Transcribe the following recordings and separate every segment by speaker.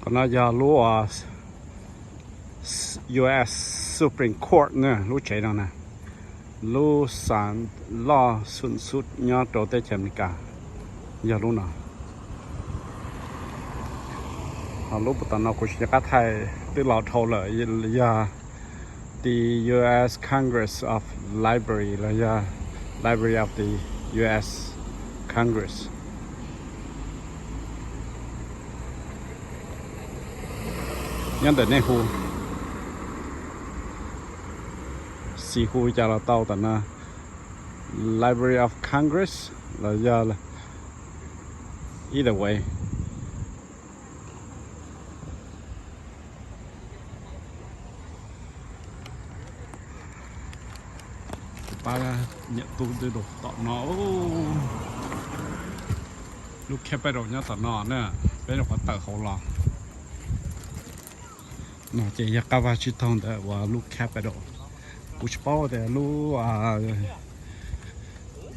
Speaker 1: ก็น่าจะรู้ว่า U.S. Supreme Court เนี่ยรู้ใช่แล้วนะรู้ศาลล่อสุดสุดย้อนตัวเตจอเมริกาอย่ารู้นะรู้ปุตตานกุชยกไทยที่เราเท่าเลยอย่า the U.S. Congress of Library แล้วอย่า Library of the U.S. Congressยันแต่ในหูสีหูจะเราเต้าแต่นะ Library of Congress แล้วอย่า either way ba nhận tu từ đồ tọ nó lúc khépไปđồ nhá tọ nó nữa bây giờ phải tự khẩu lò nó chỉ là các bạn chỉ thông để và lúc khépไปđồ cú bao để lúc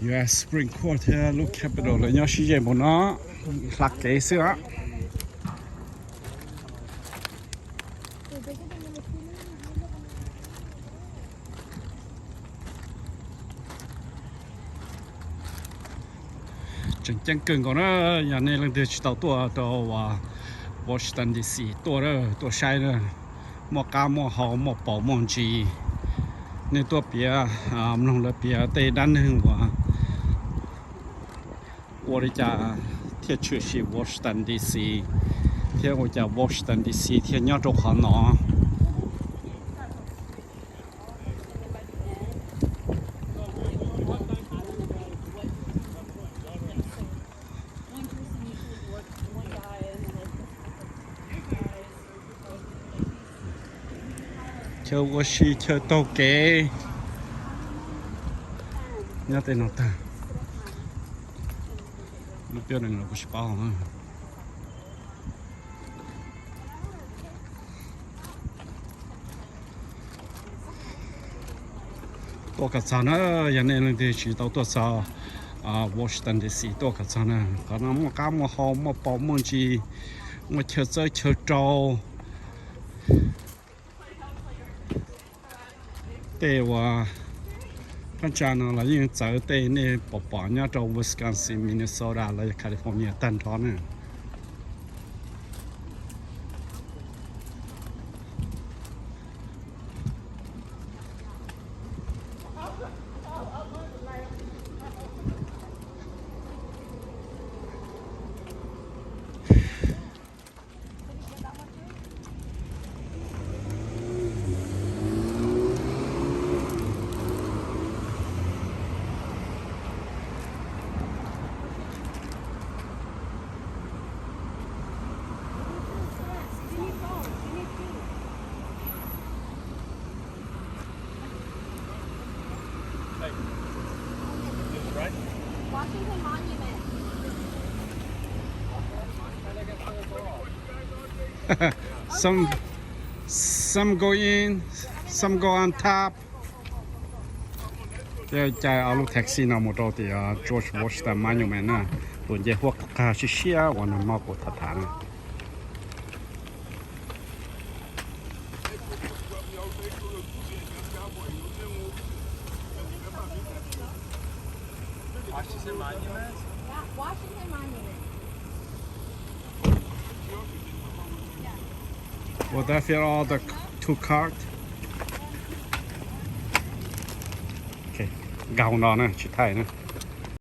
Speaker 1: US Supreme Court thế lúc khépไปđồ là nhá sử dụng bọn nó là cái sữa chẳng chẳng cần có nó nhà này lần thứ tàu tua tàu Washington DC tua đó tua sai đó mua cá mua hàu mua bò mua gì nên tua bia nông là bia tây đan hơn quá我的家铁去是 Washington DC 铁我家 Washington DC 铁鸟州好拿chờ我是chờ tàu kế nhớ tên nó ta lúc tiêu này là có ship bao hả tôi cả sáng á giờ này là đi chỉ tàu tôi sao Washington DC tôi cả sáng á có nó mua cá mua hàu mua bò mua gì mua chờ chơi chờ trâu tê và con cha nó là những giờ tê này bỏ bỏ nhá trong Wisconsin, Minnesota là California tan thón này
Speaker 2: Washington Monument.
Speaker 1: some go in some go on top จะเอาลูกแท็กซี่นำมาตัวที่George Washington Monument นะตัวเจ้าพวกข้าเชียวันนั้นมาปวดฐาน
Speaker 2: Washington Monument? Yeah, Washington Monument.
Speaker 1: Will that fit all the two cards? Okay, เกาหนอนนะชุดไทยนะ